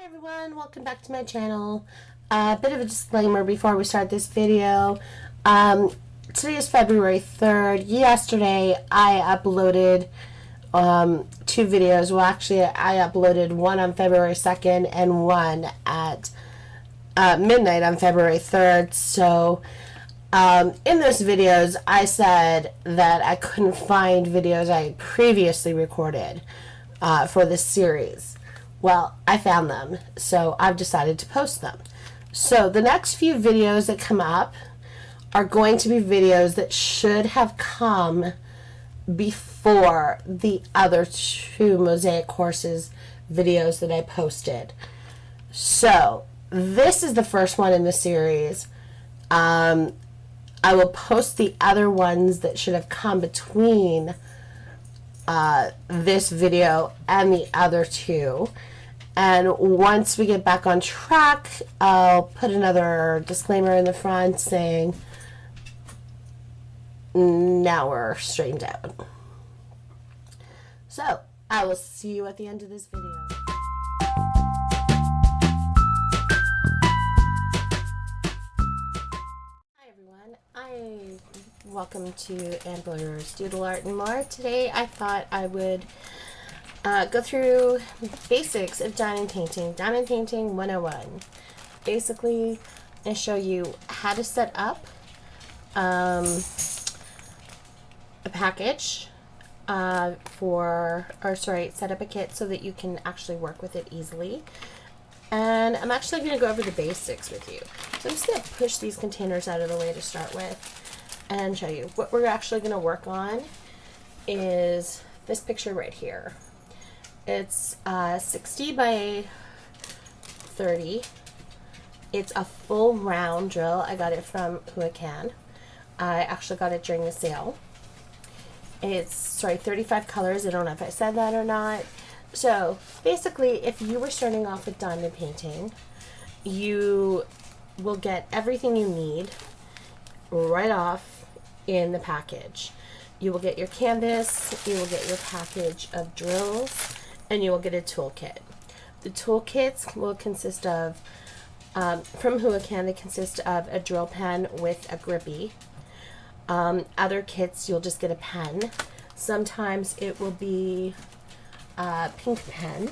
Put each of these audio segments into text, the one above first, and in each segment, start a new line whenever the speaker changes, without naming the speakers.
Hi everyone, welcome back to my channel. A bit of a disclaimer before we start this video. Today is February 3rd. Yesterday I uploaded two videos. Well, actually I uploaded one on February 2nd and one at midnight on February 3rd. So in those videos I said that I couldn't find videos I previously recorded for this series. Well, I found them, so I've decided to post them. So the next few videos that come up are going to be videos that should have come before the other two Mosaic Horses videos that I posted. So this is the first one in the series. I will post the other ones that should have come between this video and the other two. And once we get back on track, I'll put another disclaimer in the front saying now we're straightened out. So I will see you at the end of this video. Hi everyone, welcome to AmbersDoodleArt and more. Today I thought I would go through basics of diamond painting. Diamond painting 101. Basically, I'm going to show you how to set up a package set up a kit so that you can actually work with it easily. And I'm actually going to go over the basics with you. So I'm just going to push these containers out of the way to start with and show you. What we're actually going to work on is this picture right here. It's 60 by 30. It's a full round drill. I got it from Can. I actually got it during the sale. It's 35 colors. I don't know if I said that or not. So basically, if you were starting off with diamond painting, you will get everything you need right off in the package. You will get your canvas, you will get your package of drills, and you will get a toolkit. The toolkits will consist of, from Can, they consist of a drill pen with a grippy. Other kits, you'll just get a pen. Sometimes it will be a pink pen.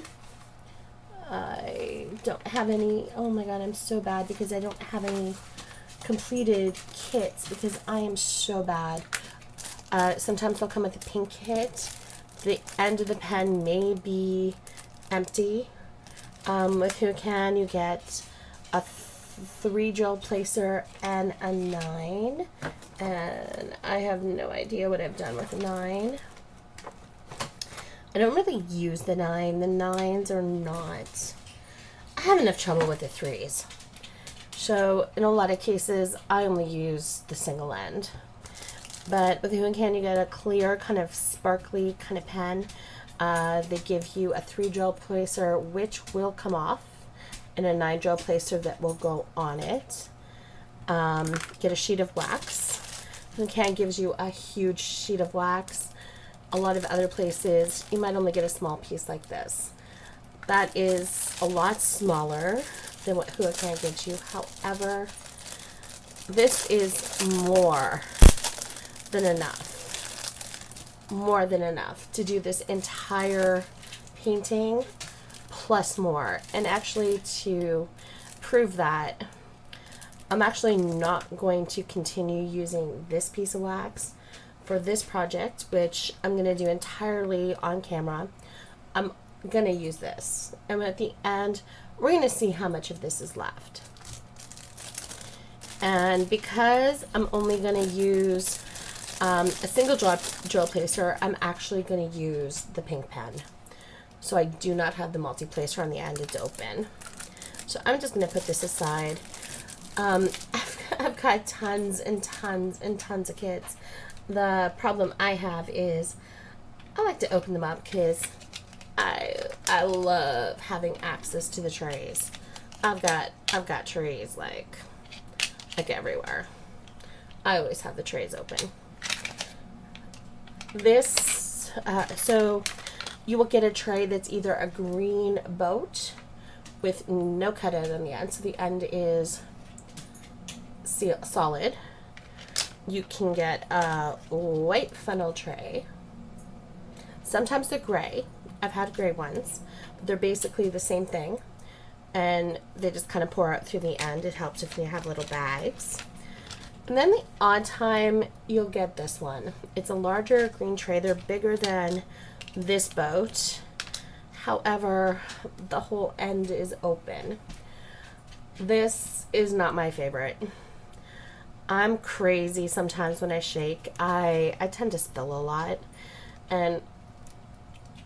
I don't have any, oh my god, I'm so bad because I don't have any completed kits because I am so bad. Sometimes they'll come with a pink kit. The end of the pen may be empty. With Can, you get a 3 drill placer and a 9. And I have no idea what I've done with a 9. I don't really use the 9. The 9s are not. I have enough trouble with the 3s. So in a lot of cases, I only use the single end. But with Can, you get a clear, kind of sparkly kind of pen. They give you a 3 drill placer, which will come off, and a 9 drill placer that will go on it. Get a sheet of wax. Can gives you a huge sheet of wax. A lot of other places, you might only get a small piece like this. That is a lot smaller than what Can gives you. However, this is more than enough to do this entire painting plus more. And actually, to prove that, I'm actually not going to continue using this piece of wax for this project, which I'm going to do entirely on camera. I'm going to use this, and at the end we're going to see how much of this is left. And because I'm only going to use a single drill placer, I'm actually going to use the pink pen. So I do not have the multi-placer on the end, it's open. So I'm just going to put this aside. I've got tons and tons and tons of kits. The problem I have is I like to open them up because I love having access to the trays. I've got trays like everywhere. I always have the trays open. This, so you will get a tray that's either a green boat with no cutout on the end, so the end is solid. You can get a white funnel tray. Sometimes they're gray. I've had gray ones, but they're basically the same thing, and they just kind of pour out through the end. It helps if you have little bags. And then the odd time you'll get this one. It's a larger green tray. They're bigger than this boat. However, the whole end is open. This is not my favorite. I'm crazy sometimes when I shake. I tend to spill a lot, and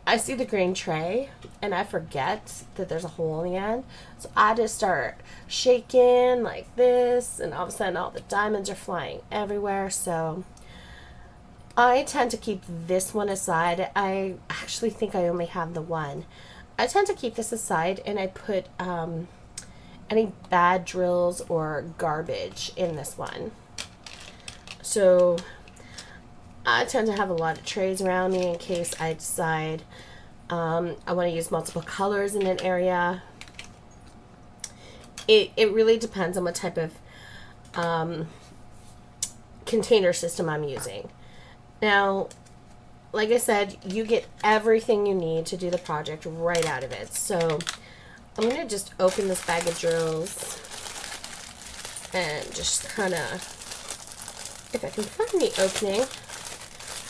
I see the green tray and I forget that there's a hole in the end. So I just start shaking like this, and all of a sudden all the diamonds are flying everywhere. So I tend to keep this one aside. I actually think I only have the one. I tend to keep this aside, and I put any bad drills or garbage in this one. So I tend to have a lot of trays around me in case I decide I want to use multiple colors in an area. It really depends on what type of container system I'm using. Now, like I said, you get everything you need to do the project right out of it. So I'm going to just open this bag of drills and just kind of, if I can find the opening,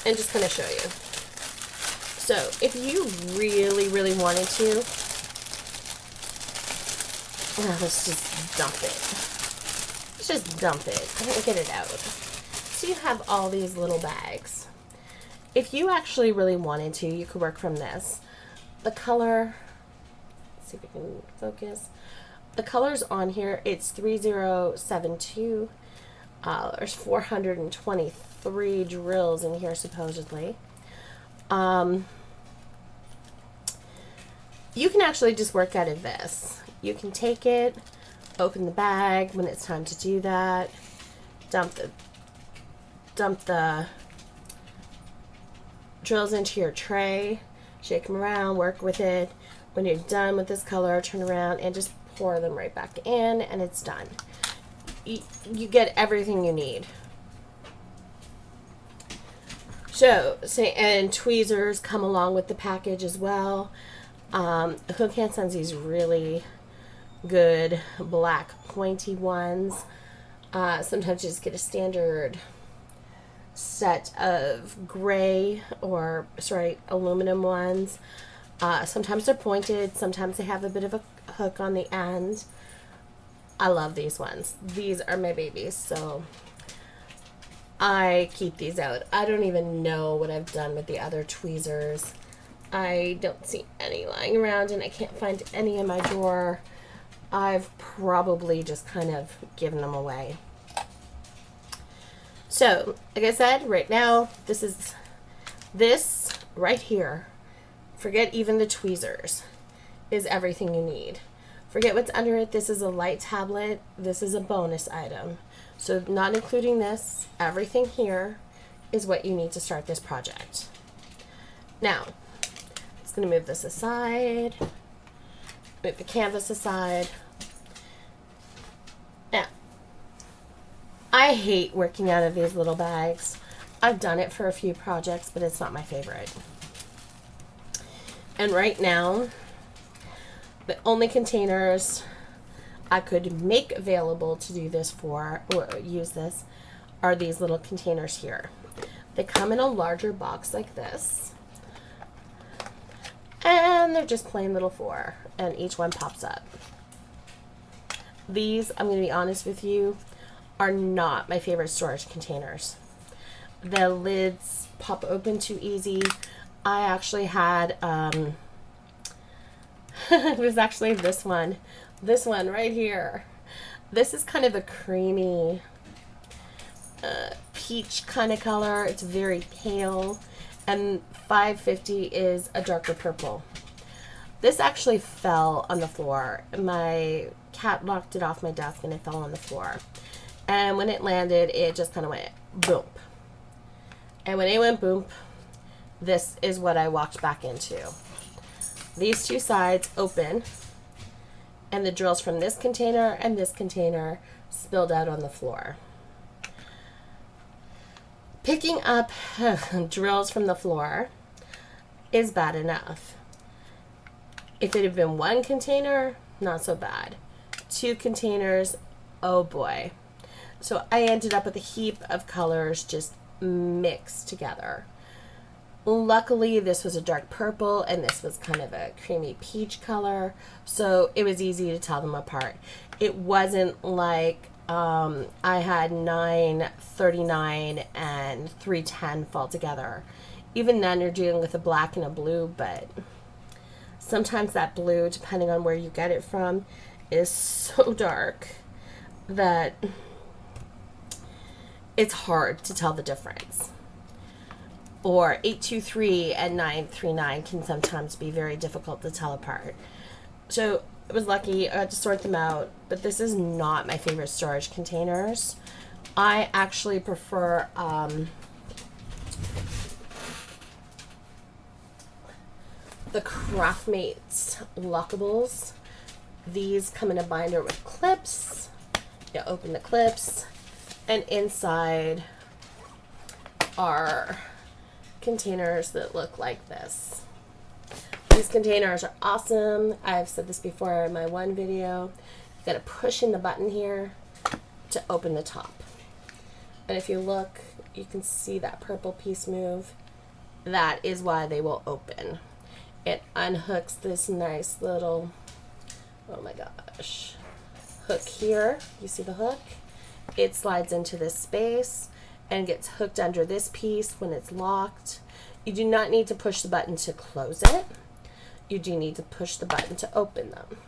and just kind of show you. So if you really, really wanted to, let's just dump it. Let's just dump it. I don't get it out. So you have all these little bags. If you actually really wanted to, you could work from this. The color, let's see if we can focus. The color's on here. It's 3072. There's 423 drills in here supposedly. You can actually just work out of this. You can take it, open the bag when it's time to do that, dump the drills into your tray, shake them around, work with it. When you're done with this color, turn around and just pour them right back in, and it's done. You get everything you need. So, and tweezers come along with the package as well. Hook Hand sends these really good black pointy ones. Sometimes you just get a standard set of gray or aluminum ones. Sometimes they're pointed, sometimes they have a bit of a hook on the end. I love these ones. These are my babies, so I keep these out. I don't even know what I've done with the other tweezers. I don't see any lying around, and I can't find any in my drawer. I've probably just kind of given them away. So, like I said, right now, this right here, forget even the tweezers, is everything you need. Forget what's under it. This is a light tablet. This is a bonus item. So not including this, everything here is what you need to start this project. Now, I'm just going to move this aside, move the canvas aside. Now, I hate working out of these little bags. I've done it for a few projects, but it's not my favorite. And right now, the only containers I could make available to do this for, or use this, are these little containers here. They come in a larger box like this, and they're just plain little 4, and each one pops up. These, I'm going to be honest with you, are not my favorite storage containers. The lids pop open too easy. I actually had, it was actually this one right here. This is kind of a creamy peach kind of color. It's very pale, and 550 is a darker purple. This actually fell on the floor. My cat knocked it off my desk and it fell on the floor, and when it landed, it just kind of went boom. And when it went boom, this is what I walked back into. These two sides open, and the drills from this container and this container spilled out on the floor. Picking up drills from the floor is bad enough. If it had been one container, not so bad. 2 containers, oh boy. So I ended up with a heap of colors just mixed together. Luckily, this was a dark purple and this was kind of a creamy peach color, so it was easy to tell them apart. It wasn't like I had 939 and 310 fall together. Even then, you're dealing with a black and a blue, but sometimes that blue, depending on where you get it from, is so dark that it's hard to tell the difference. Or 823 and 939 can sometimes be very difficult to tell apart. So I was lucky, I had to sort them out, but this is not my favorite storage containers. I actually prefer the Craftmates Lockables. These come in a binder with clips. You open the clips, and inside are containers that look like this. These containers are awesome. I've said this before in my one video. You gotta push in the button here to open the top. And if you look, you can see that purple piece move. That is why they will open. It unhooks this nice little, oh my gosh, hook here. You see the hook? It slides into this space and gets hooked under this piece when it's locked. You do not need to push the button to close it. You do need to push the button to open them.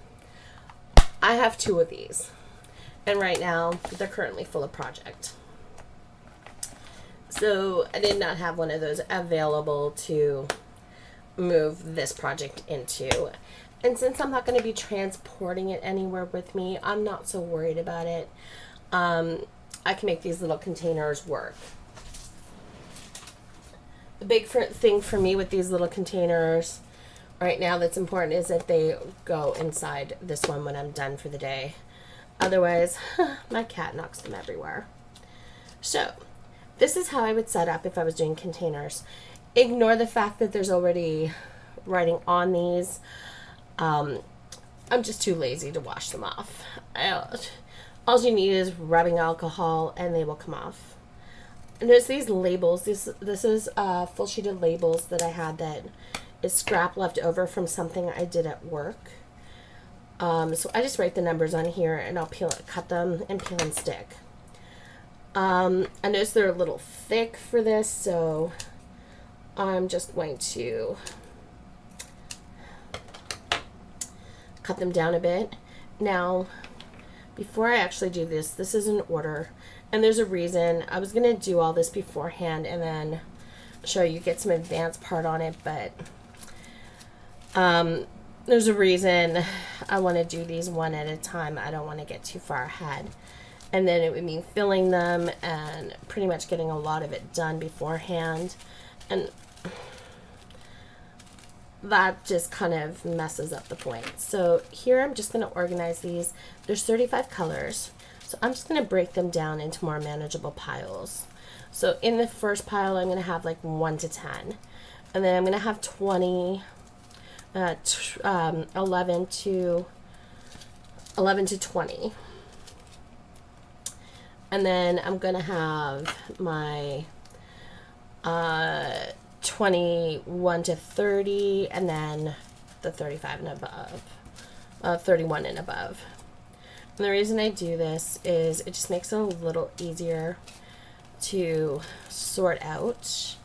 I have 2 of these, and right now they're currently full of project. So I did not have one of those available to move this project into. And since I'm not going to be transporting it anywhere with me, I'm not so worried about it. I can make these little containers work. The big thing for me with these little containers right now that's important is that they go inside this one when I'm done for the day. Otherwise, my cat knocks them everywhere. So, this is how I would set up if I was doing containers. Ignore the fact that there's already writing on these. I'm just too lazy to wash them off. All you need is rubbing alcohol and they will come off. And there's these labels. This is full sheet of labels that I had that is scrap left over from something I did at work. So I just write the numbers on here and I'll cut them and peel and stick. I notice they're a little thick for this, so I'm just going to cut them down a bit. Now, before I actually do this, this is an order, and there's a reason. I was going to do all this beforehand and then show you, get some advanced part on it, but there's a reason I want to do these one at a time. I don't want to get too far ahead. And then it would mean filling them and pretty much getting a lot of it done beforehand. And that just kind of messes up the point. So here I'm just going to organize these. There's 35 colors. So I'm just going to break them down into more manageable piles. So in the first pile, I'm going to have like 1 to 10. And then I'm going to have 20, 11 to 20. And then I'm going to have my 21 to 30, and then the 35 and above, 31 and above. And the reason I do this is it just makes it a little easier to sort out.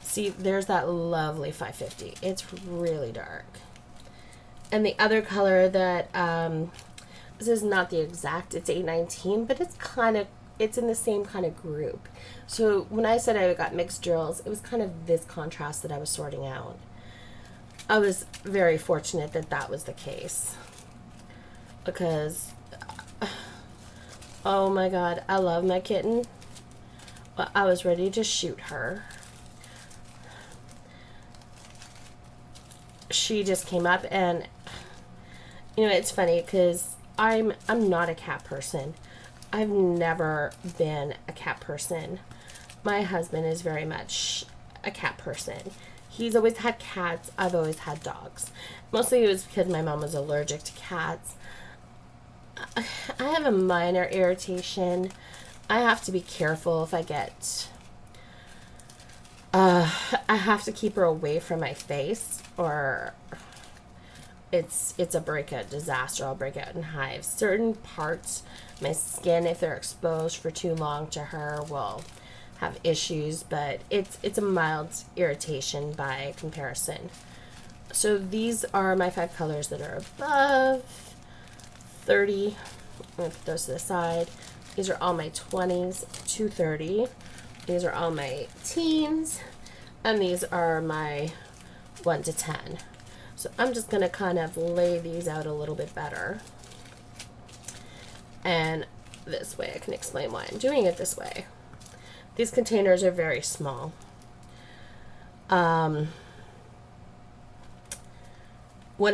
See, there's that lovely 550. It's really dark. And the other color that, this is not the exact, it's 819, but it's in the same kind of group. So when I said I got mixed drills, it was kind of this contrast that I was sorting out. I was very fortunate that that was the case, because oh my god, I love my kitten, but I was ready to shoot her. She just came up, and You know, it's funny because I'm not a cat person. I've never been a cat person. My husband is very much a cat person. He's always had cats. I've always had dogs. Mostly it was because my mom was allergic to cats. I have a minor irritation. I have to be careful if I get... I have to keep her away from my face, or it's a breakout disaster. I'll break out in hives. Certain parts, my skin, if they're exposed for too long to her, will have issues, but it's a mild irritation by comparison. So these are my 5 colors that are above 30. I'm going to put those to the side. These are all my 20s to 30. These are all my teens, and these are my 1 to 10. So I'm just going to kind of lay these out a little bit better. And this way I can explain why I'm doing it this way. These containers are very small. What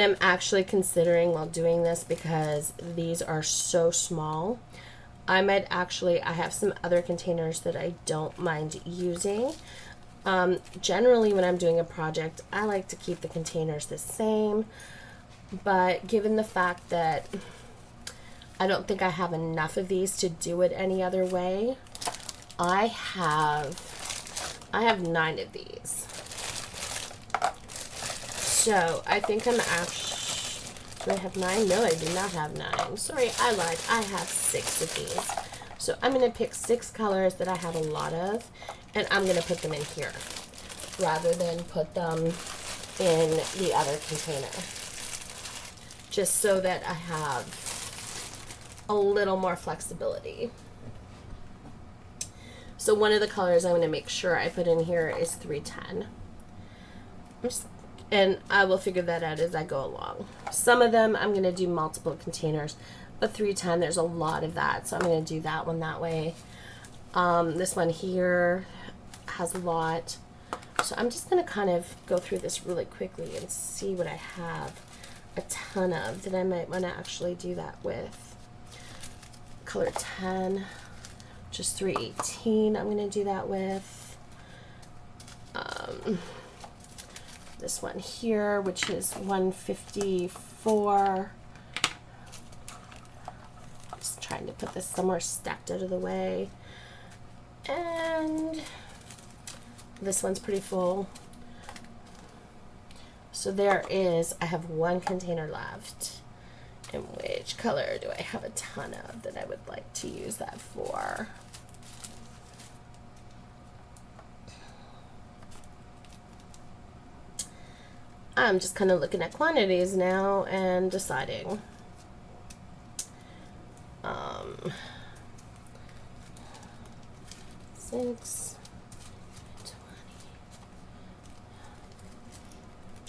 I'm actually considering while doing this, because these are so small, I have some other containers that I don't mind using. Generally, when I'm doing a project, I like to keep the containers the same, but given the fact that I don't think I have enough of these to do it any other way, I have 9 of these. So I think I'm actually, do I have 9? No, I do not have 9. Sorry, I lied. I have 6 of these. So I'm going to pick 6 colors that I have a lot of, and I'm going to put them in here rather than put them in the other container, just so that I have a little more flexibility. So one of the colors I'm going to make sure I put in here is 310. And I will figure that out as I go along. Some of them I'm going to do multiple containers, but 310, there's a lot of that, so I'm going to do that one that way. This one here has a lot. So I'm just going to kind of go through this really quickly and see what I have a ton of that I might want to actually do that with. Color 10. Just 318 I'm going to do that with. This one here, which is 154. Just trying to put this somewhere stacked out of the way. And this one's pretty full. So I have 1 container left. And which color do I have a ton of that I would like to use that for? I'm just kind of looking at quantities now and deciding. 6, 20.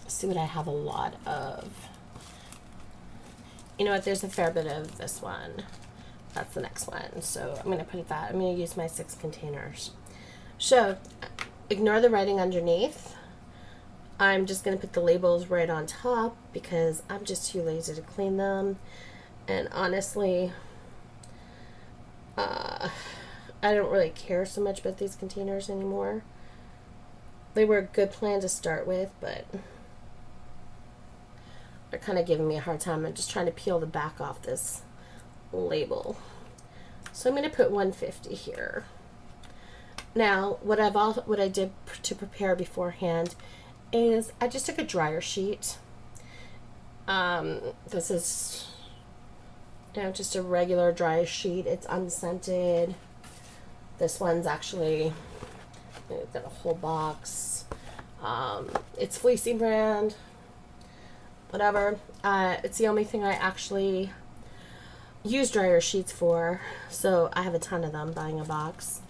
See what I have a lot of. You know what, there's a fair bit of this one. That's the next one. So I'm going to put that. I'm going to use my 6 containers. So ignore the writing underneath. I'm just going to put the labels right on top because I'm just too lazy to clean them. And honestly, I don't really care so much about these containers anymore. They were a good plan to start with, but they're kind of giving me a hard time. I'm just trying to peel the back off this label. So I'm going to put 150 here. Now, what I did to prepare beforehand is I just took a dryer sheet. This is, you know, just a regular dryer sheet. It's unscented. This one's actually, I've got a whole box. It's Fleecy brand. Whatever. It's the only thing I actually use dryer sheets for, so I have a ton of them, buying a box.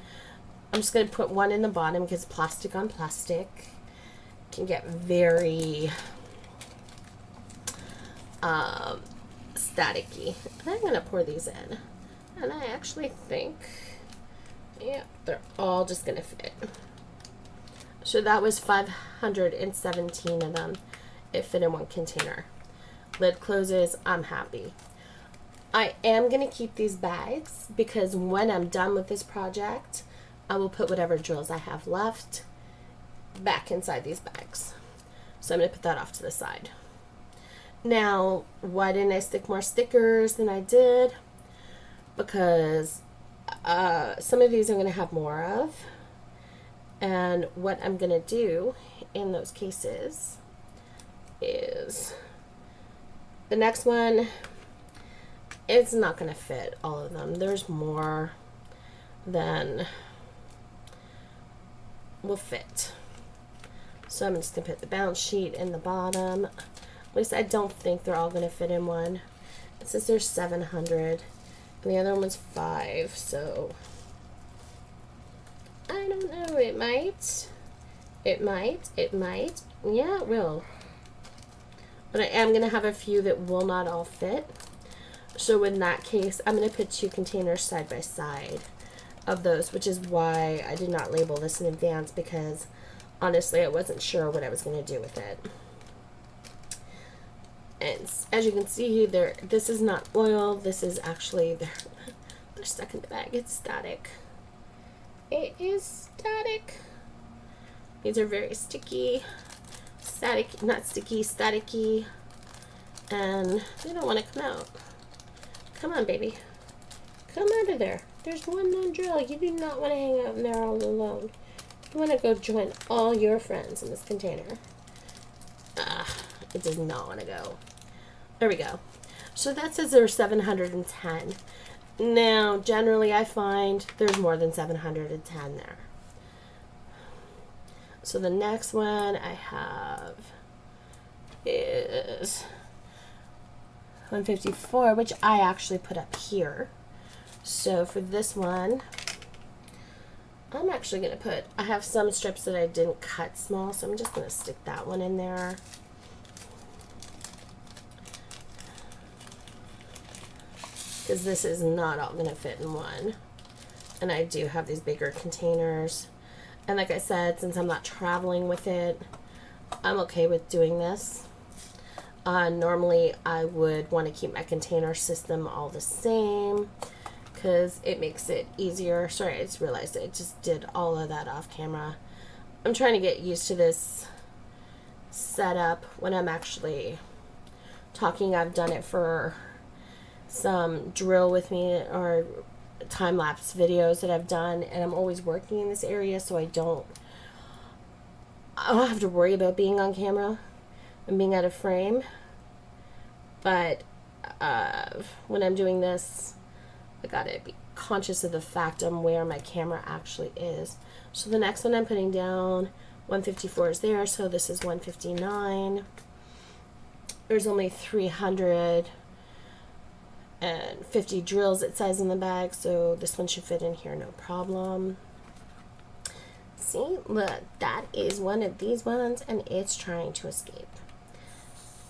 I'm just going to put 1 in the bottom because plastic on plastic can get very staticky. And I'm going to pour these in. And I actually think, yeah, they're all just going to fit. So that was 517 of them. It fit in 1 container. lid closes, I'm happy. I am going to keep these bags because when I'm done with this project, I will put whatever drills I have left back inside these bags. So I'm going to put that off to the side. Now, why didn't I stick more stickers than I did? Because some of these I'm going to have more of. And what I'm going to do in those cases is the next one, it's not going to fit all of them. There's more than will fit. So I'm just going to put the balance sheet in the bottom. At least I don't think they're all going to fit in one. It says there's 700 and the other one was 5, so I don't know. It might. Yeah, it will. But I am going to have a few that will not all fit. So in that case, I'm going to put 2 containers side by side of those, which is why I did not label this in advance, because honestly, I wasn't sure what I was going to do with it. And as you can see, this is not oil. This is actually, they're stuck in the bag. It's static. It is static. These are very sticky. Static, not sticky, staticky. And they don't want to come out. Come on, baby. Come out of there. There's one lone drill. You do not want to hang out in there all alone. You want to go join all your friends in this container. It does not want to go. There we go. So that says there's 710. Now, generally, I find there's more than 710 there. So the next one I have is 154, which I actually put up here. So for this one, I'm actually going to put, I have some strips that I didn't cut small, so I'm just going to stick that one in there. Because this is not all going to fit in one. And I do have these bigger containers. And like I said, since I'm not traveling with it, I'm okay with doing this. Normally, I would want to keep my container system all the same because it makes it easier. Sorry, I just realized I just did all of that off camera. I'm trying to get used to this setup when I'm actually talking. I've done it for some drill with me or time-lapse videos that I've done, and I'm always working in this area, so I don't have to worry about being on camera and being out of frame. But when I'm doing this, I gotta be conscious of the fact of where my camera actually is. So the next one I'm putting down, 154 is there, so this is 159. There's only 350 drills, it says in the bag, so this one should fit in here no problem. See, look, that is one of these ones, and it's trying to escape.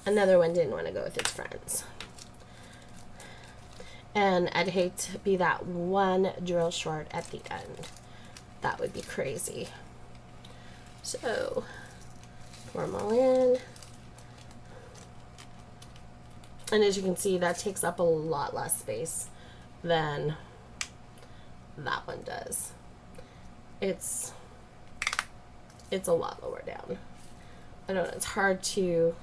Another one didn't want to go with its friends. And I'd hate to be that one drill short at the end. That would be crazy. So, pour them all in. And as you can see, that takes up a lot less space than that one does. It's a lot lower down. I don't know, it's hard to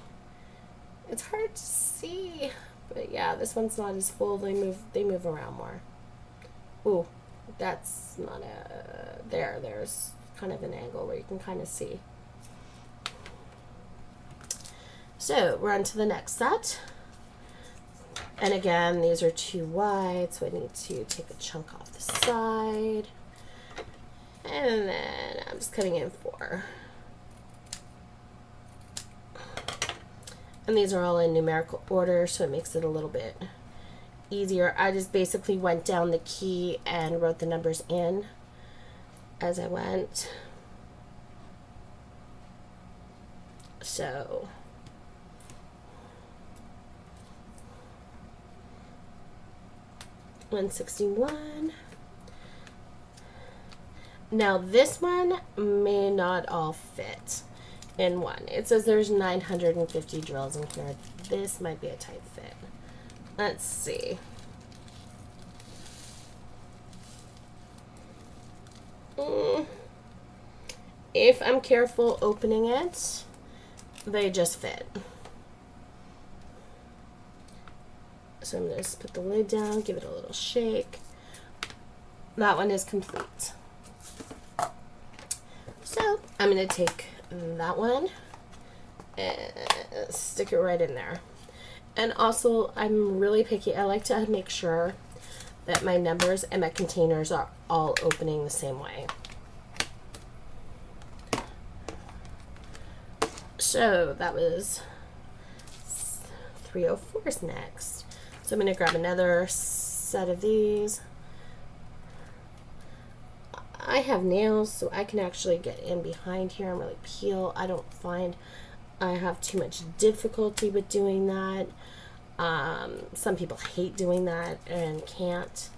see, but yeah, this one's not as full. They move around more. Ooh, that's not there's kind of an angle where you can kind of see. So we're on to the next set. And again, these are too wide, so I need to take a chunk off the side. And then I'm just cutting in 4. And these are all in numerical order, so it makes it a little bit easier. I just basically went down the key and wrote the numbers in as I went. So 161. Now this one may not all fit in one. It says there's 950 drills in here. this might be a tight fit. Let's see. If I'm careful opening it, they just fit. So I'm going to just put the lid down, give it a little shake. That one is complete. So I'm going to take that one and stick it right in there. And also, I'm really picky. I like to make sure that my numbers and my containers are all opening the same way. So that was 304s next. So I'm going to grab another set of these. I have nails, so I can actually get in behind here and really peel. I don't find I have too much difficulty with doing that. Some people hate doing that and can't.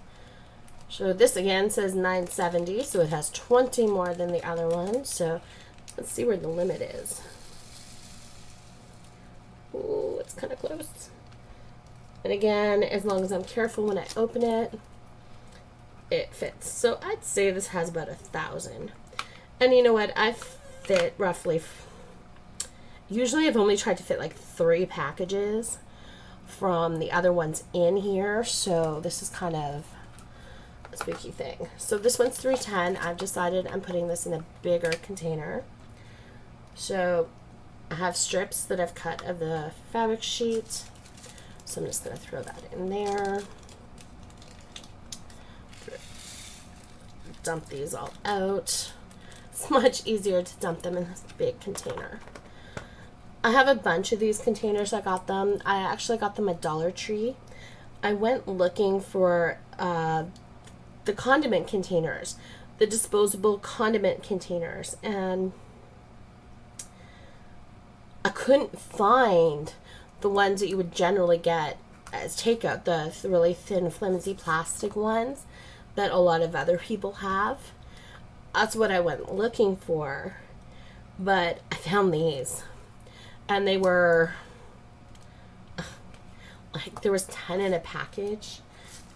So this again says 970, so it has 20 more than the other one. So let's see where the limit is. Ooh, it's kind of close. And again, as long as I'm careful when I open it, it fits. So I'd say this has about 1,000. And you know what? I fit roughly, usually I've only tried to fit like 3 packages from the other ones in here. So this is kind of a spooky thing. So this one's 310. I've decided I'm putting this in a bigger container. So I have strips that I've cut of the fabric sheet. So I'm just going to throw that in there. Dump these all out. It's much easier to dump them in this big container. I have a bunch of these containers. I actually got them at Dollar Tree. I went looking for the condiment containers, the disposable condiment containers, and I couldn't find the ones that you would generally get as takeout, the really thin, flimsy plastic ones that a lot of other people have. That's what I went looking for, but I found these, and they were like, there was 10 in a package,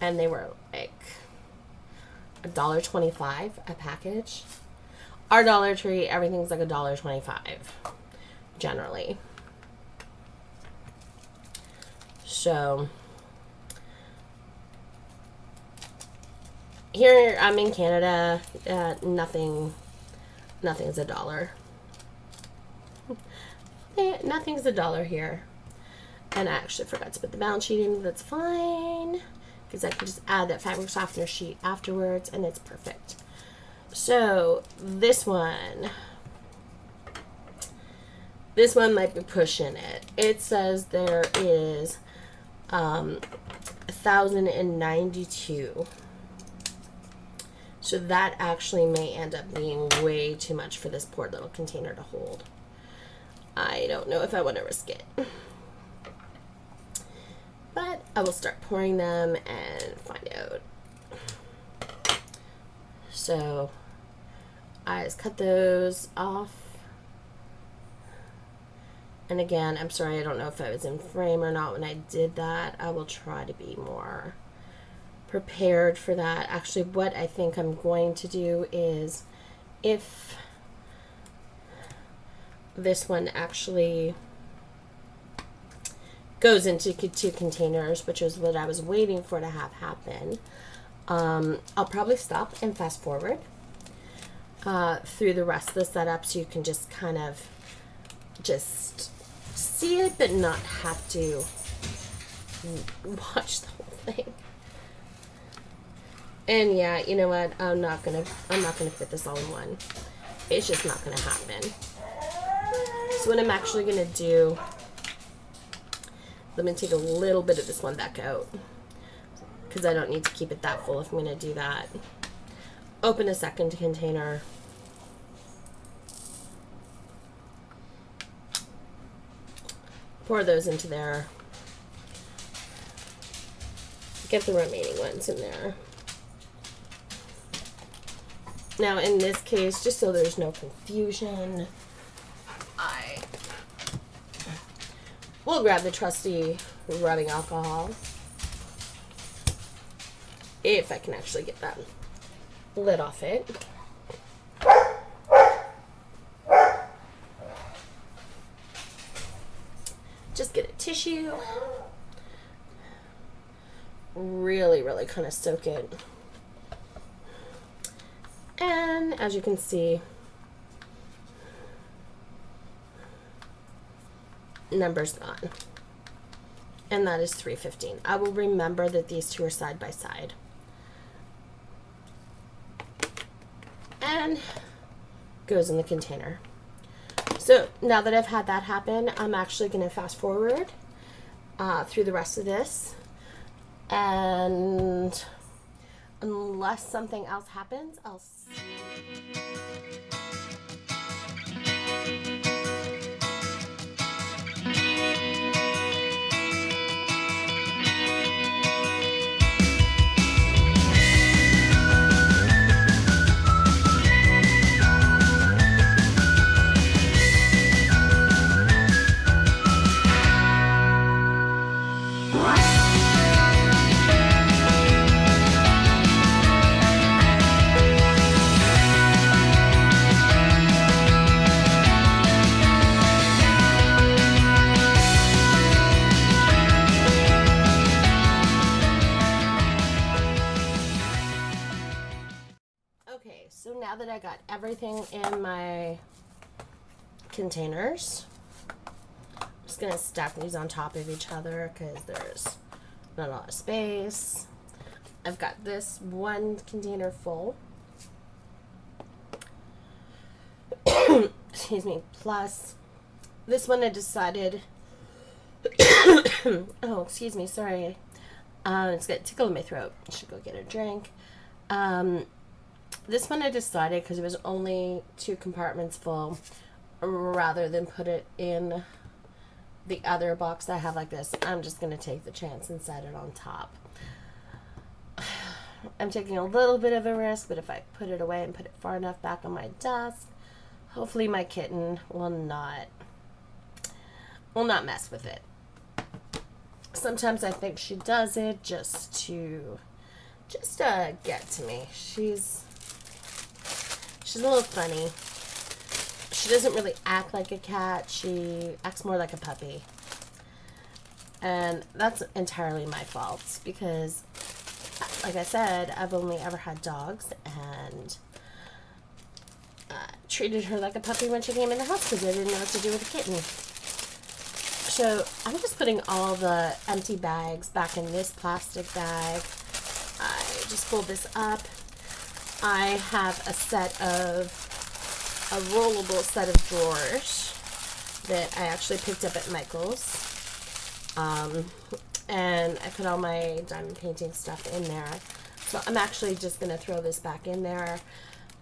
and they were like $1.25 a package. Our Dollar Tree, everything's like $1.25 generally. So here I'm in Canada, nothing's $1. Nothing's $1 here. And I actually forgot to put the balance sheet in. That's fine, because I can just add that fabric softener sheet afterwards, and it's perfect. So this one might be pushing it. It says there is 1,092. So that actually may end up being way too much for this poor little container to hold. I don't know if I want to risk it. But I will start pouring them and find out. So I just cut those off. And again, I'm sorry, I don't know if I was in frame or not when I did that. I will try to be more prepared for that. Actually, what I think I'm going to do is, if this one actually goes into 2 containers, which is what I was waiting for to have happen, I'll probably stop and fast forward through the rest of the setup, so you can just kind of just see it but not have to watch the whole thing. And yeah, you know what, I'm not gonna fit this all in one. It's just not gonna happen. So what I'm actually gonna do, let me take a little bit of this one back out, because I don't need to keep it that full if I'm gonna do that. Open a second container. Pour those into there. Get the remaining ones in there. Now in this case, just so there's no confusion, We'll grab the trusty rubbing alcohol. If I can actually get that lid off it. Just get a tissue. Really, really kind of soak it. And as you can see, number's gone. And that is 315. I will remember that these two are side by side. And goes in the container. So now that I've had that happen, I'm actually going to fast forward through the rest of this. And unless something else happens, I'll see. Okay, so now that I got everything in my containers, I'm just going to stack these on top of each other because there's not a lot of space. I've got this one container full. Excuse me. Plus, this one I decided... oh, excuse me. Sorry. It's got a tickle in my throat. I should go get a drink. This one I decided, because it was only 2 compartments full, rather than put it in the other box that I have like this, I'm just going to take the chance and set it on top. I'm taking a little bit of a risk, but if I put it away and put it far enough back on my desk, hopefully my kitten will not mess with it. Sometimes I think she does it just to get to me. She's a little funny. She doesn't really act like a cat. She acts more like a puppy. And that's entirely my fault because, like I said, I've only ever had dogs and treated her like a puppy when she came in the house because I didn't know what to do with a kitten. So I'm just putting all the empty bags back in this plastic bag. I just fold this up. I have a rollable set of drawers that I actually picked up at Michael's. And I put all my diamond painting stuff in there. So I'm actually just going to throw this back in there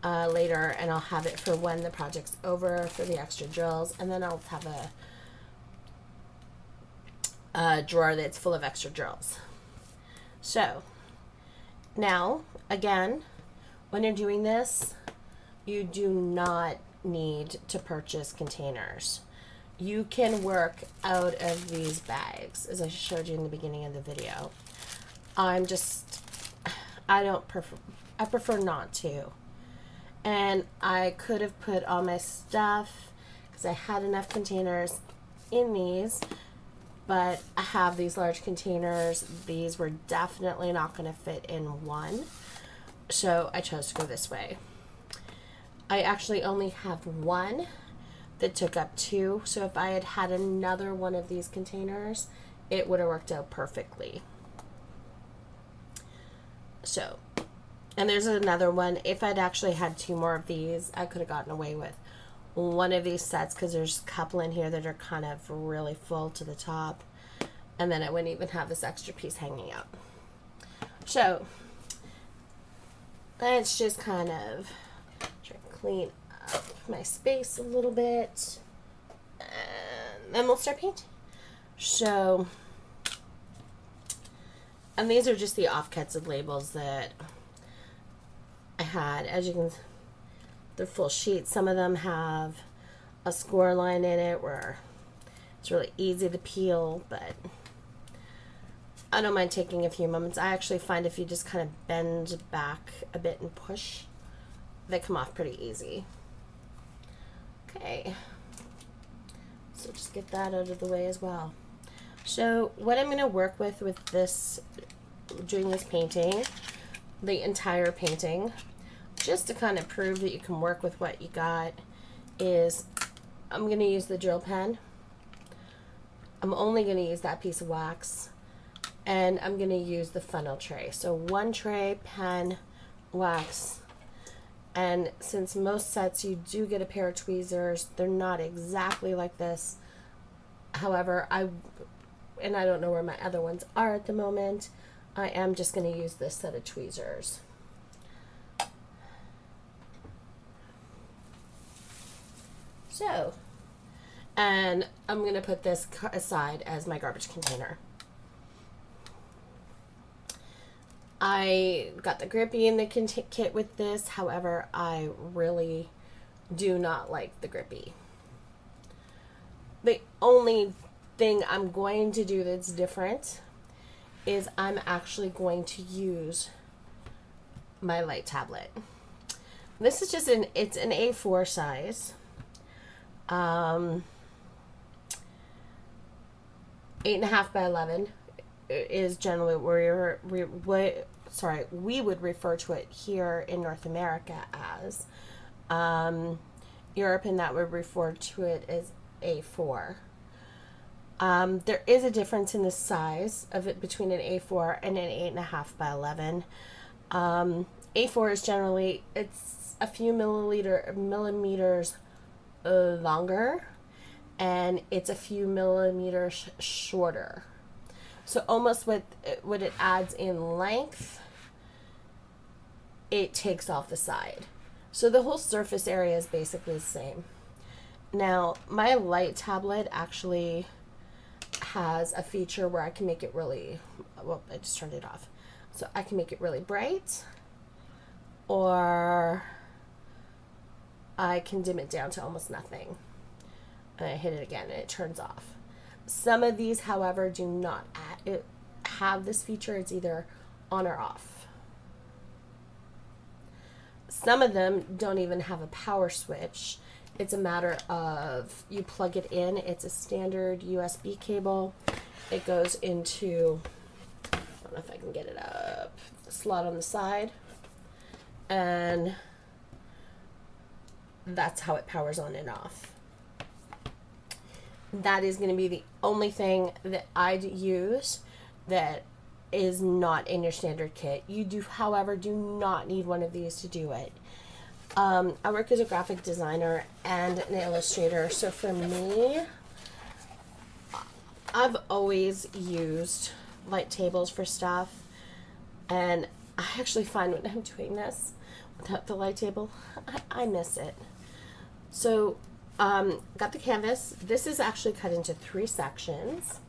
later, and I'll have it for when the project's over for the extra drills. And then I'll have a drawer that's full of extra drills. So now, again, when you're doing this, you do not need to purchase containers. You can work out of these bags, as I showed you in the beginning of the video. I prefer not to. And I could have put all my stuff, because I had enough containers in these, but I have these large containers. These were definitely not going to fit in one. So I chose to go this way. I actually only have one that took up 2. So if I had had another one of these containers, it would have worked out perfectly. So, and there's another one. If I'd actually had 2 more of these, I could have gotten away with one of these sets because there's a couple in here that are kind of really full to the top. And then I wouldn't even have this extra piece hanging out. So, let's just kind of try to clean up my space a little bit. And then we'll start painting. So, and these are just the offcuts of labels that I had. As you can see, they're full sheets. Some of them have a score line in it where It's really easy to peel, but I don't mind taking a few moments. I actually find if you just kind of bend back a bit and push, they come off pretty easy. Okay, so just get that out of the way as well. So what I'm going to work with this, doing this painting, the entire painting, just to kind of prove that you can work with what you got, is I'm going to use the drill pen. I'm only going to use that piece of wax, and I'm going to use the funnel tray. So one tray, pen, wax, and since most sets you do get a pair of tweezers, they're not exactly like this. However, I don't know where my other ones are at the moment. I am just going to use this set of tweezers. So, and I'm going to put this aside as my garbage container. I got the grippy in the kit with this. However, I really do not like the grippy. The only thing I'm going to do that's different is I'm actually going to use my light tablet. This is just it's an A4 size. 8.5 by 11 is generally where we would refer to it here in North America as. Europe, and that would refer to it as A4. There is a difference in the size of it between an A4 and an 8.5 by 11. A4 is generally, it's a few millimeters longer, and it's a few millimeters shorter. So almost what it adds in length, it takes off the side. So the whole surface area is basically the same. Now, my light tablet actually has a feature where I can make it really, well, I just turned it off. So I can make it really bright, or I can dim it down to almost nothing. And I hit it again and it turns off. Some of these, however, do not have this feature. It's either on or off. Some of them don't even have a power switch. It's a matter of you plug it in. It's a standard USB cable. It goes into, I don't know if I can get it up, the slot on the side. And that's how it powers on and off. That is going to be the only thing that I'd use that is not in your standard kit. You do, however, do not need one of these to do it. I work as a graphic designer and an illustrator, so for me, I've always used light tables for stuff, and I actually find when I'm doing this without the light table, I miss it. So, got the canvas. This is actually cut into 3 sections.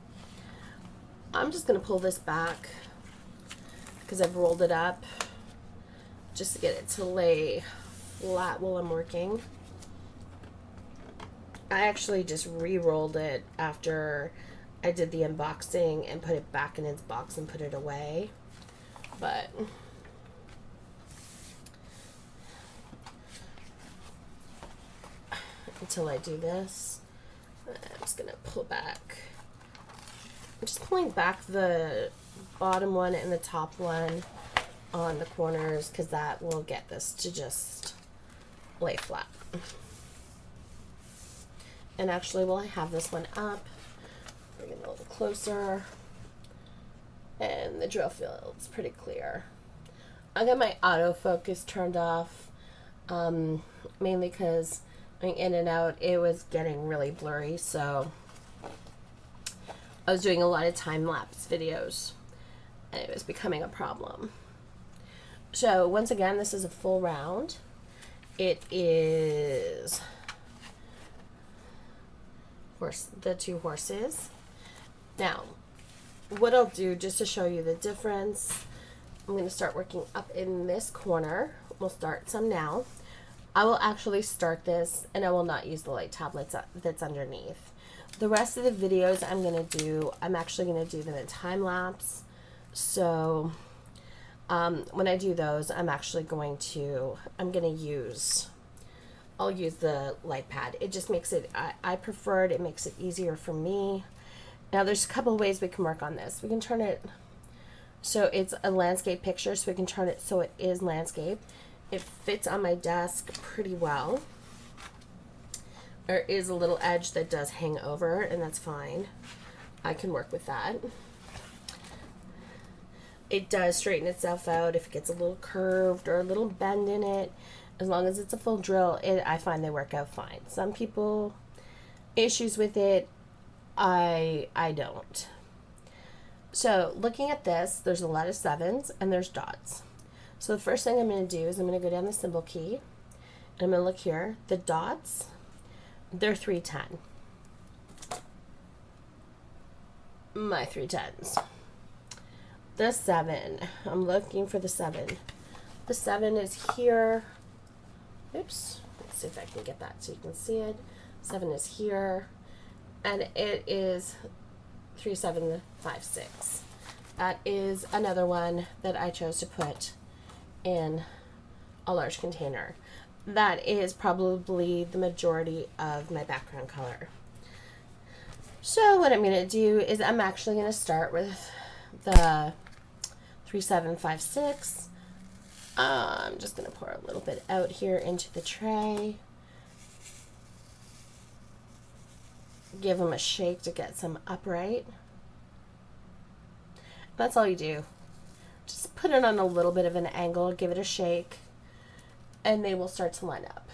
I'm just going to pull this back because I've rolled it up just to get it to lay flat while I'm working. I actually just re-rolled it after I did the unboxing and put it back in its box and put it away. But until I do this, I'm just going to pull back. I'm just pulling back the bottom one and the top one on the corners because that will get this to just lay flat. And actually, while I have this one up, bring it a little closer, and the drill field's pretty clear. I got my autofocus turned off, mainly because going in and out, it was getting really blurry, so I was doing a lot of time-lapse videos, and it was becoming a problem. So, once again, this is a full round. It is the 2 horses. Now, what I'll do, just to show you the difference, I'm going to start working up in this corner. We'll start some now. I will actually start this, and I will not use the light tablets that's underneath. The rest of the videos I'm actually going to do them in time lapse. So when I do those, I'll use the light pad. It just makes it, I prefer it. It makes it easier for me. Now there's a couple of ways we can work on this. We can turn it so it's a landscape picture, so we can turn it so it is landscape. It fits on my desk pretty well. There is a little edge that does hang over, and that's fine. I can work with that. It does straighten itself out if it gets a little curved or a little bend in it. As long as it's a full drill, I find they work out fine. Some people, issues with it, I don't. So looking at this, there's a lot of 7s and there's dots. So the first thing I'm going to do is I'm going to go down the symbol key, and I'm going to look here. The dots, they're 310. My 310s. The 7, I'm looking for the 7. The 7 is here. Oops, let's see if I can get that so you can see it. 7 is here, and it is 3756. That is another one that I chose to put in a large container. That is probably the majority of my background color. So what I'm going to do is I'm actually going to start with the 3756. I'm just going to pour a little bit out here into the tray. Give them a shake to get some upright. That's all you do. Just put it on a little bit of an angle, give it a shake, and they will start to line up.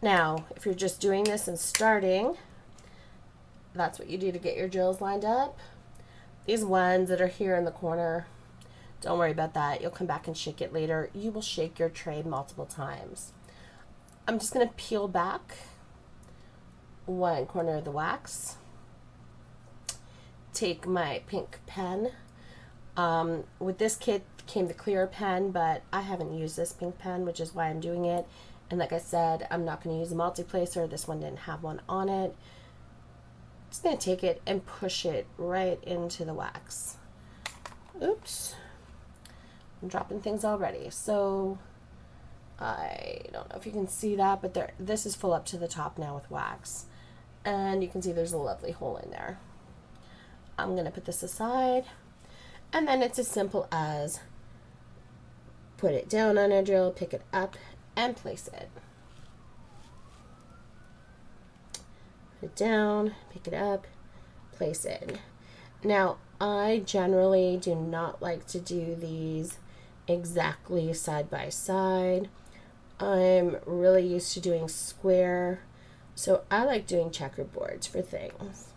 Now, if you're just doing this and starting, that's what you do to get your drills lined up. These ones that are here in the corner, don't worry about that. You'll come back and shake it later. You will shake your tray multiple times. I'm just going to peel back one corner of the wax. Take my pink pen. With this kit came the clear pen, but I haven't used this pink pen, which is why I'm doing it. And like I said, I'm not going to use a multi-placer. This one didn't have one on it. Just going to take it and push it right into the wax. Oops. I'm dropping things already. So I don't know if you can see that, but this is full up to the top now with wax. And you can see there's a lovely hole in there. I'm going to put this aside. And then it's as simple as put it down on a drill, pick it up, and place it. Put it down, pick it up, place it. Now, I generally do not like to do these exactly side by side. I'm really used to doing square, so I like doing checkerboards for things.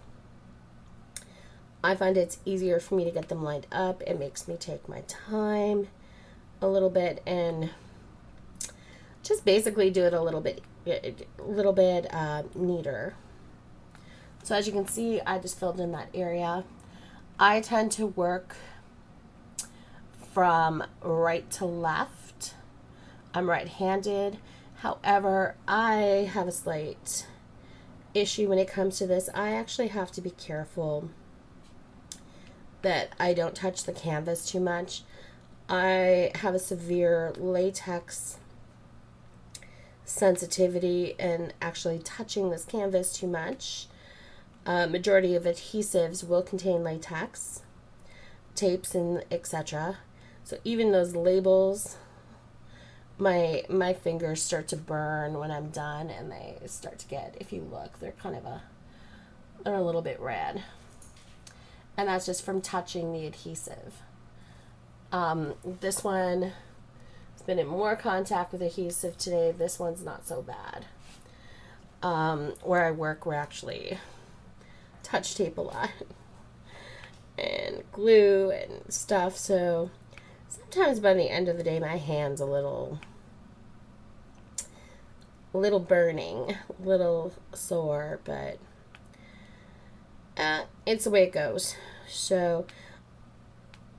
I find it's easier for me to get them lined up. It makes me take my time a little bit and just basically do it a little bit neater. So as you can see, I just filled in that area. I tend to work from right to left. I'm right-handed. However, I have a slight issue when it comes to this. I actually have to be careful that I don't touch the canvas too much. I have a severe latex sensitivity, and actually touching this canvas too much. Majority of adhesives will contain latex, tapes, and etc. So even those labels, my fingers start to burn when I'm done, and they start to get, if you look, they're a little bit red. And that's just from touching the adhesive. This one has been in more contact with adhesive today. This one's not so bad. Where I work, we're actually touch tape a lot and glue and stuff. So sometimes by the end of the day, my hand's a little burning, a little sore, but it's the way it goes. So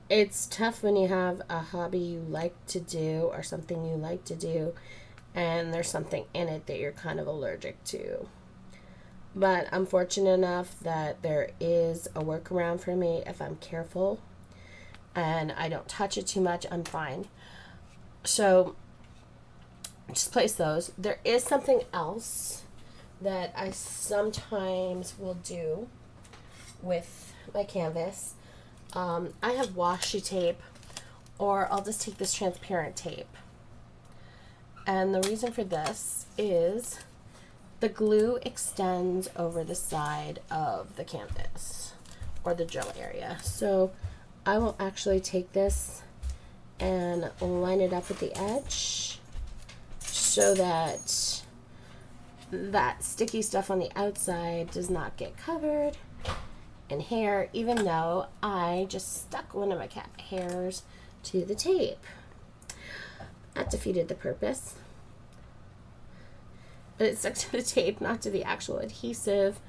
it's tough when you have a hobby you like to do or something you like to do and there's something in it that you're kind of allergic to. But I'm fortunate enough that there is a workaround for me. If I'm careful and I don't touch it too much, I'm fine. So just place those. There is something else that I sometimes will do with my canvas. I have washi tape, or I'll just take this transparent tape. And the reason for this is the glue extends over the side of the canvas or the drill area. So I will actually take this and line it up with the edge so that that sticky stuff on the outside does not get covered in hair, even though I just stuck one of my cat hairs to the tape. That defeated the purpose. But it stuck to the tape, not to the actual adhesive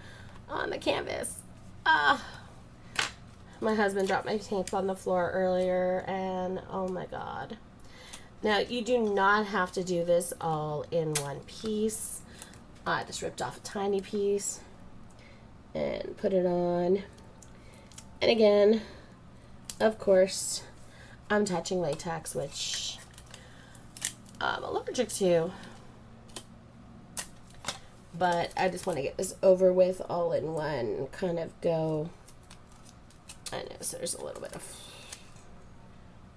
on the canvas. My husband dropped my tape on the floor earlier, and oh my god. Now, you do not have to do this all in one piece. I just ripped off a tiny piece and put it on. And again, of course, I'm touching latex, which I'm allergic to. But I just want to get this over with all in one, kind of go. I know, so there's a little bit of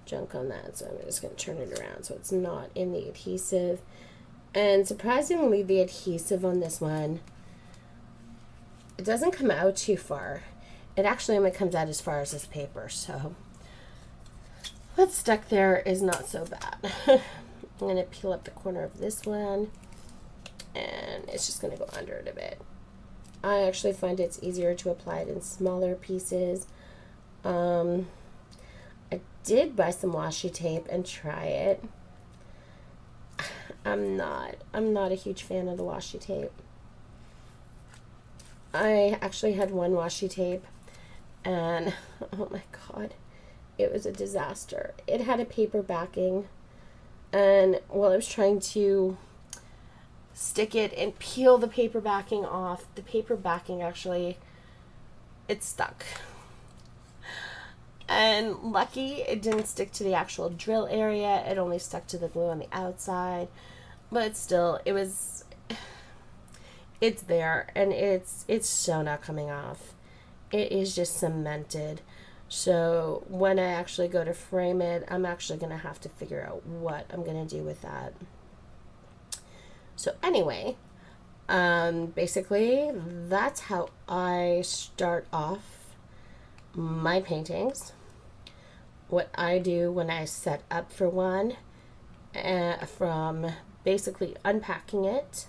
junk on that, so I'm just going to turn it around so it's not in the adhesive. And surprisingly, the adhesive on this one, it doesn't come out too far. It actually only comes out as far as this paper, so what's stuck there is not so bad. I'm going to peel up the corner of this one, and it's just going to go under it a bit. I actually find it's easier to apply it in smaller pieces. I did buy some washi tape and try it. I'm not a huge fan of the washi tape. I actually had one washi tape, and oh my god, it was a disaster. It had a paper backing, and while I was trying to stick it and peel the paper backing off, the paper backing actually, it stuck. And lucky it didn't stick to the actual drill area. It only stuck to the glue on the outside. But still, it's there, and it's so not coming off. It is just cemented. So when I actually go to frame it, I'm actually going to have to figure out what I'm going to do with that. So anyway, basically that's how I start off my paintings. What I do when I set up for one, from basically unpacking it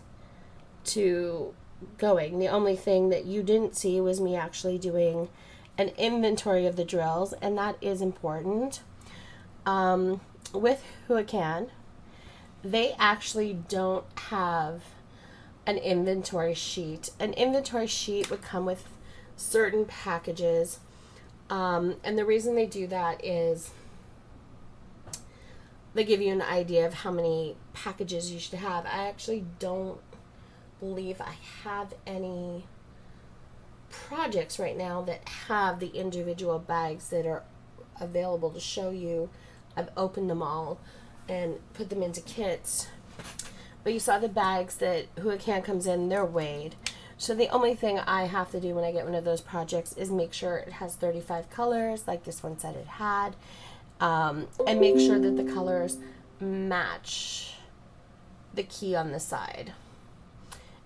to going. The only thing that you didn't see was me actually doing an inventory of the drills, and that is important. With Who It Can, they actually don't have an inventory sheet. An inventory sheet would come with certain packages, and the reason they do that is they give you an idea of how many packages you should have. I actually don't believe I have any projects right now that have the individual bags that are available to show you. I've opened them all and put them into kits. But you saw the bags that Who It Can comes in, they're weighed. So the only thing I have to do when I get one of those projects is make sure it has 35 colors, like this one said it had, and make sure that the colors match the key on the side,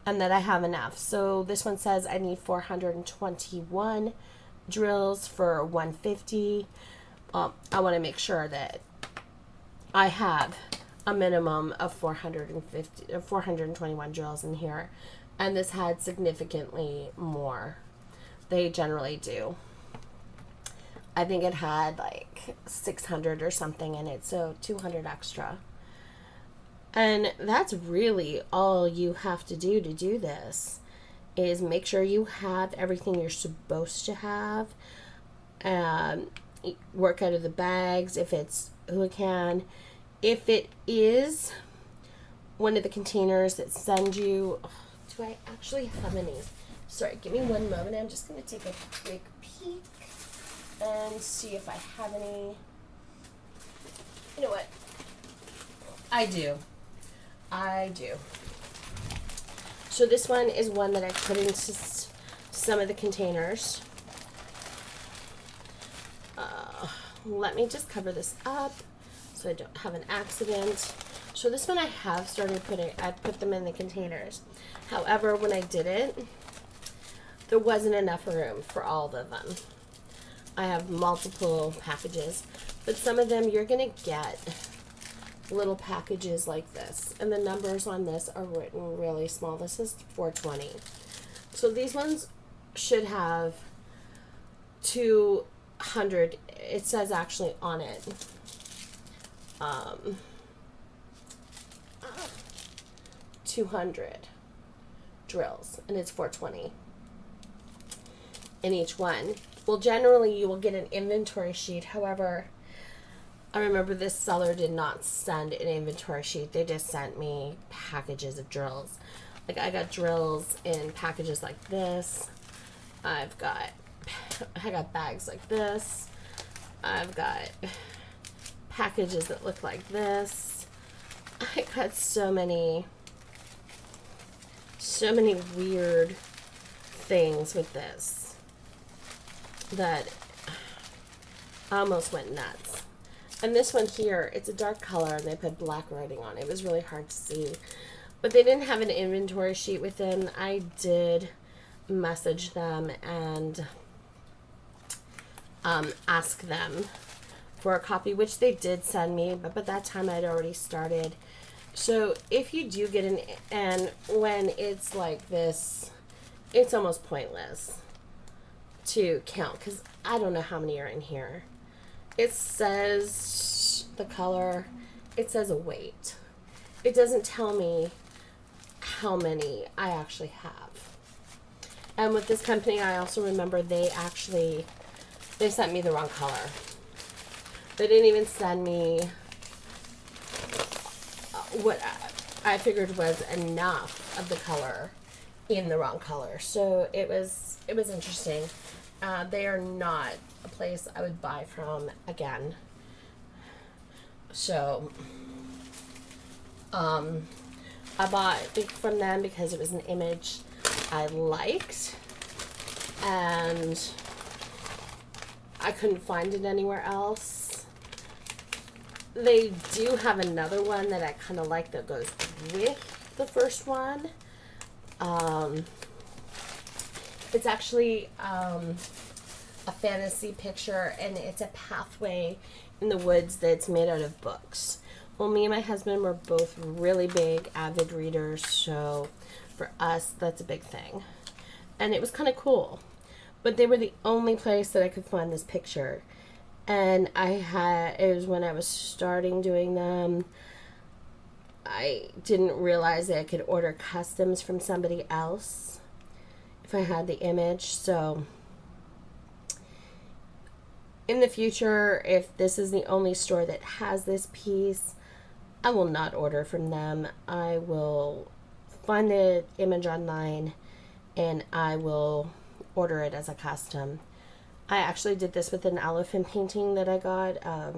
and that I have enough. So this one says I need 421 drills for 150. I want to make sure that I have a minimum of 421 drills in here, and this had significantly more. They generally do. I think it had like 600 or something in it, so 200 extra. And that's really all you have to do this, is make sure you have everything you're supposed to have. Work out of the bags if it's Who It Can. If it is one of the containers that send you, oh, do I actually have any? Sorry, give me one moment. I'm just going to take a quick peek and see if I have any. You know what? I do. So this one is one that I put into some of the containers. Let me just cover this up so I don't have an accident. So this one I have started I put them in the containers. However, when I did it, there wasn't enough room for all of them. I have multiple packages, but some of them you're gonna get little packages like this, and the numbers on this are written really small. This is 420. So these ones should have 200. It says actually on it 200 drills, and it's 420 in each one. Well, generally you will get an inventory sheet. However, I remember this seller did not send an inventory sheet. They just sent me packages of drills. Like, I got drills in packages like this. I got bags like this. I've got packages that look like this. I got so many weird things with this that I almost went nuts. And this one here, it's a dark color, and they put black writing on it. It was really hard to see. But they didn't have an inventory sheet with them. I did message them and ask them for a copy, which they did send me, but by that time I'd already started. So if you do get and when it's like this, it's almost pointless to count, because I don't know how many are in here. It says the color, it says a weight. It doesn't tell me how many I actually have. And with this company, I also remember they sent me the wrong color. They didn't even send me what I figured was enough of the color in the wrong color. So it was interesting. They are not a place I would buy from again. So I bought from them because it was an image I liked, and I couldn't find it anywhere else. They do have another one that I kind of like that goes with the first one. It's actually a fantasy picture, and it's a pathway in the woods that's made out of books. Well, me and my husband were both really big avid readers, so for us that's a big thing, and it was kind of cool. But they were the only place that I could find this picture, and it was when I was starting doing them. I didn't realize that I could order customs from somebody else if I had the image. So in the future, if this is the only store that has this piece, I will not order from them. I will find the image online and I will order it as a custom. I actually did this with an elephant painting that I got. I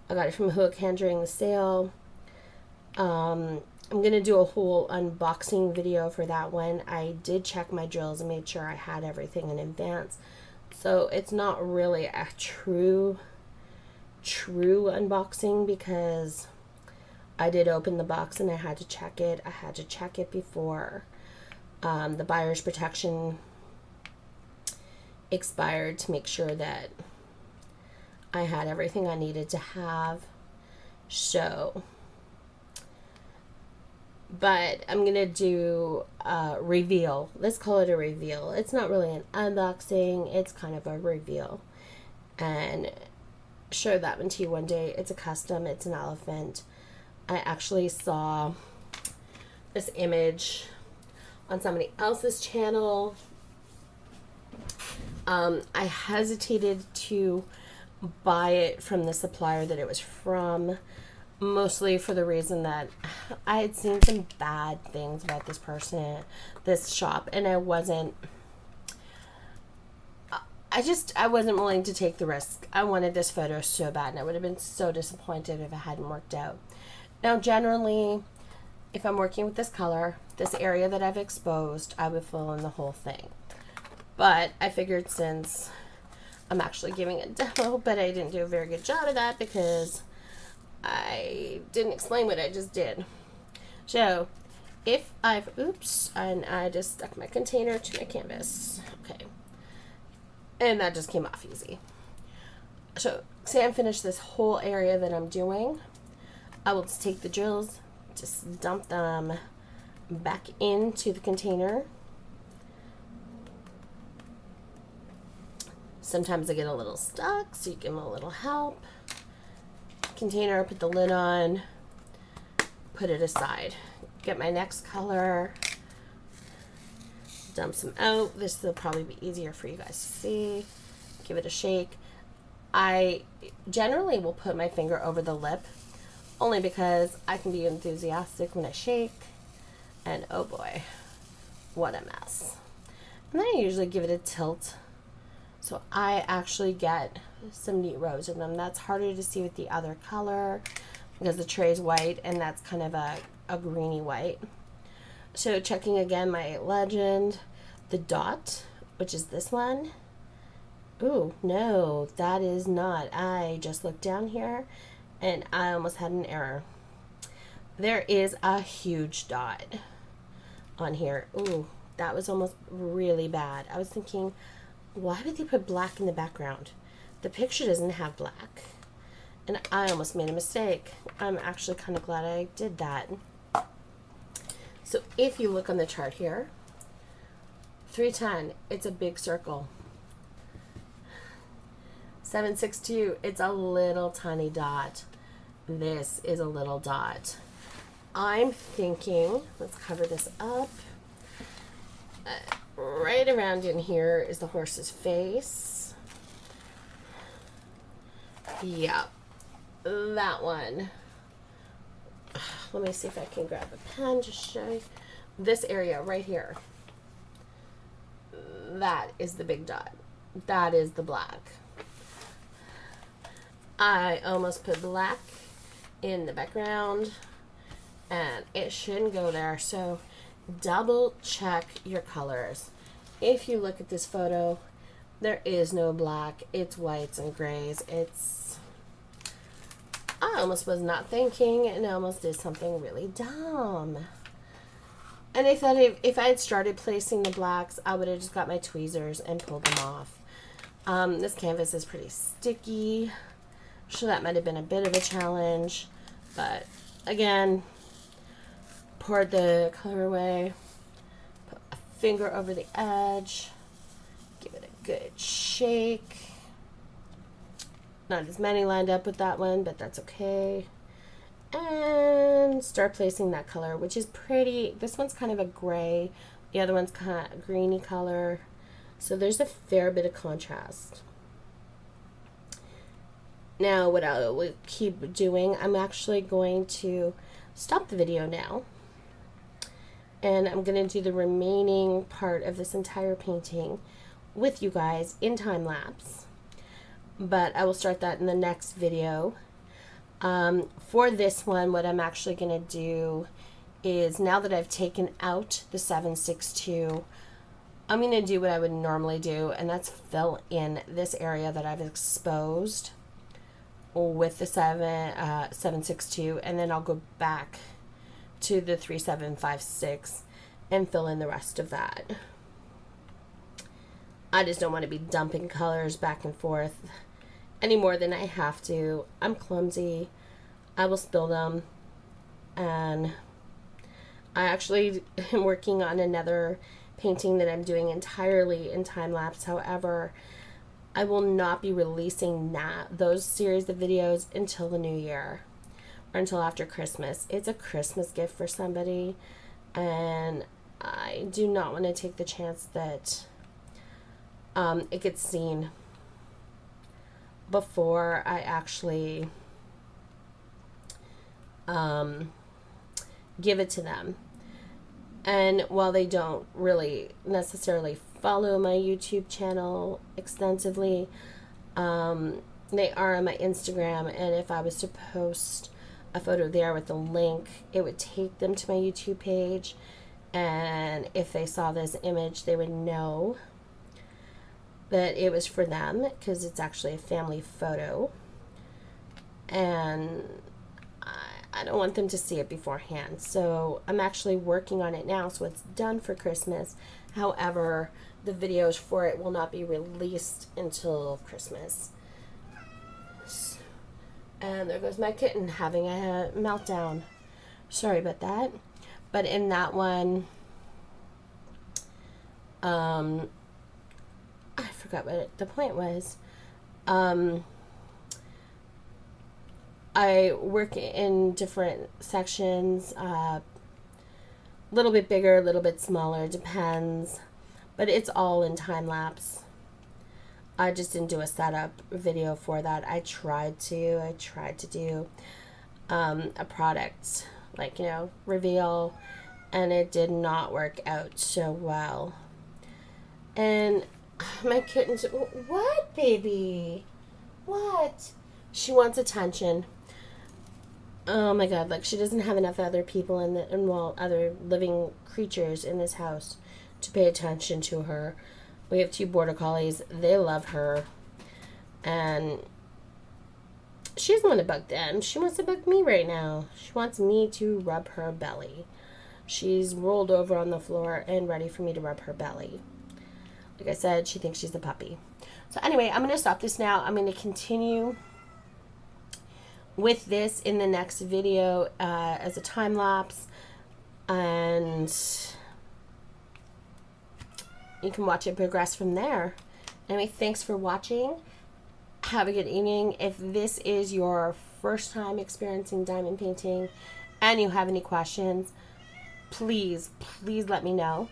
got it from Hook Hand during the sale. I'm going to do a whole unboxing video for that one. I did check my drills and made sure I had everything in advance. So it's not really a true unboxing, because I did open the box and I had to check it. I had to check it before the buyer's protection expired to make sure that I had everything I needed to have. So, but I'm going to do a reveal. Let's call it a reveal. It's not really an unboxing. It's kind of a reveal. And show that one to you one day. It's a custom. It's an elephant. I actually saw this image on somebody else's channel. I hesitated to buy it from the supplier that it was from, mostly for the reason that I had seen some bad things about this person, this shop, and I wasn't willing to take the risk. I wanted this photo so bad, and I would have been so disappointed if it hadn't worked out. Now, generally, if I'm working with this color, this area that I've exposed, I would fill in the whole thing. But I figured since I'm actually giving a demo, but I didn't do a very good job of that because I didn't explain what I just did. So, if I've, oops, and I just stuck my container to my canvas. Okay. And that just came off easy. So, say I'm finished this whole area that I'm doing, I will just take the drills, just dump them back into the container. Sometimes I get a little stuck, so you give them a little help. Container, put the lid on, put it aside. Get my next color, dump some out. This will probably be easier for you guys to see. Give it a shake. I generally will put my finger over the lip, only because I can be enthusiastic when I shake. And oh boy, what a mess. And then I usually give it a tilt, so I actually get some neat rows in them. That's harder to see with the other color because the tray is white and that's kind of a greeny white. So checking again my legend, the dot, which is this one. Ooh, no, that is not. I just looked down here and I almost had an error. There is a huge dot on here. Ooh, that was almost really bad. I was thinking, why would they put black in the background? The picture doesn't have black. And I almost made a mistake. I'm actually kind of glad I did that. So if you look on the chart here, 310, it's a big circle. 762, it's a little tiny dot. This is a little dot. I'm thinking, let's cover this up. Right around in here is the horse's face. Yeah, that one. Let me see if I can grab a pen to show you. This area right here. That is the big dot. That is the black. I almost put black in the background and it shouldn't go there. So double check your colors. If you look at this photo, there is no black. It's whites and grays. I almost was not thinking and I almost did something really dumb. And I thought if I had started placing the blacks, I would have just got my tweezers and pulled them off. This canvas is pretty sticky, so that might have been a bit of a challenge. But again, poured the color away, put a finger over the edge, give it a good shake. Not as many lined up with that one, but that's okay. And start placing that color, which is pretty. This one's kind of a gray. The other one's kind of a greeny color. So there's a fair bit of contrast. Now what I will keep doing, I'm actually going to stop the video now. And I'm going to do the remaining part of this entire painting with you guys in time lapse. But I will start that in the next video. For this one, what I'm actually going to do is, now that I've taken out the 762, I'm going to do what I would normally do, and that's fill in this area that I've exposed with the 762, and then I'll go back to the 3756 and fill in the rest of that. I just don't want to be dumping colors back and forth any more than I have to. I'm clumsy. I will spill them. And I actually am working on another painting that I'm doing entirely in time lapse. However, I will not be releasing those series of videos until the new year or until after Christmas. It's a Christmas gift for somebody, and I do not want to take the chance that it gets seen before I actually give it to them. And while they don't really necessarily follow my YouTube channel extensively, they are on my Instagram, and if I was to post a photo there with the link, it would take them to my YouTube page, and if they saw this image, they would know that it was for them, because it's actually a family photo, and I don't want them to see it beforehand. So I'm actually working on it now, so it's done for Christmas. However, the videos for it will not be released until Christmas. And there goes my kitten having a meltdown. Sorry about that. But in that one, I forgot what the point was. I work in different sections, a little bit bigger, a little bit smaller, depends, but it's all in time lapse. I just didn't do a setup video for that. I tried to do a product, like, you know, reveal, and it did not work out so well. And my kitten's, what, baby? What? She wants attention. Oh my god, like, she doesn't have enough other people other living creatures in this house to pay attention to her. We have 2 border collies. They love her. And she doesn't want to bug them. She wants to bug me right now. She wants me to rub her belly. She's rolled over on the floor and ready for me to rub her belly. Like I said, she thinks she's a puppy. So anyway, I'm going to stop this now. I'm going to continue with this in the next video as a time lapse, and you can watch it progress from there. Anyway, thanks for watching. Have a good evening. If this is your first time experiencing diamond painting and you have any questions, please let me know.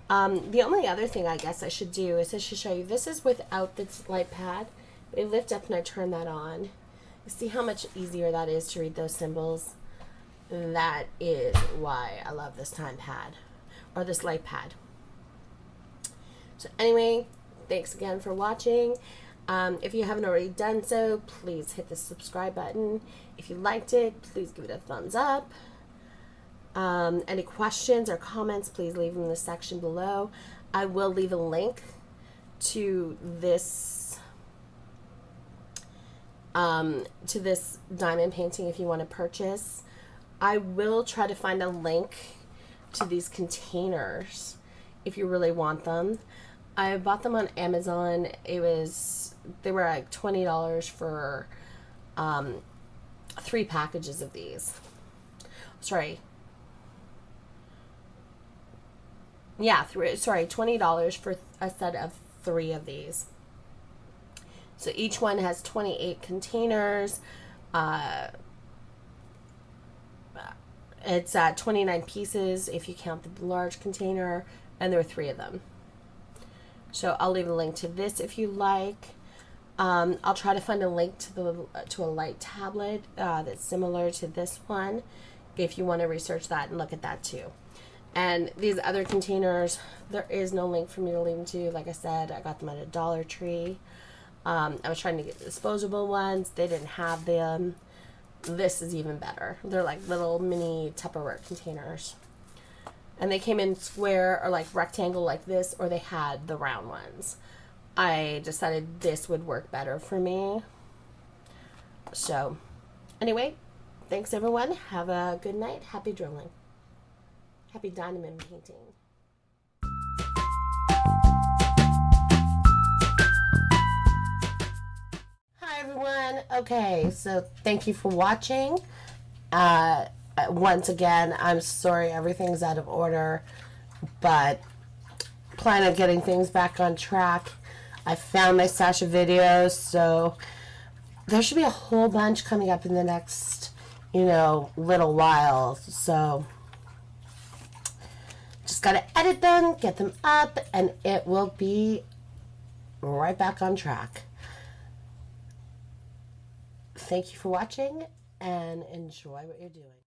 The only other thing I guess I should do is I should show you, this is without the light pad. I lift up and I turn that on. You see how much easier that is to read those symbols? That is why I love this time pad, or this light pad. So anyway, thanks again for watching. If you haven't already done so, please hit the subscribe button. If you liked it, please give it a thumbs up. Any questions or comments, please leave them in the section below. I will leave a link to this diamond painting if you want to purchase. I will try to find a link to these containers if you really want them. I bought them on Amazon. They were like $20 for 3 packages of these. Sorry. Yeah, $20 for a set of 3 of these. So each one has 28 containers. It's 29 pieces if you count the large container, and there are 3 of them. So I'll leave a link to this if you like. I'll try to find a link to a light tablet that's similar to this one, if you want to research that and look at that too. And these other containers, there is no link for me to leave them to. Like I said, I got them at a Dollar Tree. I was trying to get disposable ones. They didn't have them. This is even better. They're like little mini Tupperware containers. And they came in square or like rectangle like this, or they had the round ones. I decided this would work better for me. So anyway, thanks everyone. Have a good night. Happy drilling. Happy diamond painting. Hi everyone. Okay, so thank you for watching. Once again, I'm sorry everything's out of order, but plan on getting things back on track. I found my stash of videos, so there should be a whole bunch coming up in the next, little while. So just got to edit them, get them up, and it will be right back on track. Thank you for watching, and enjoy what you're doing.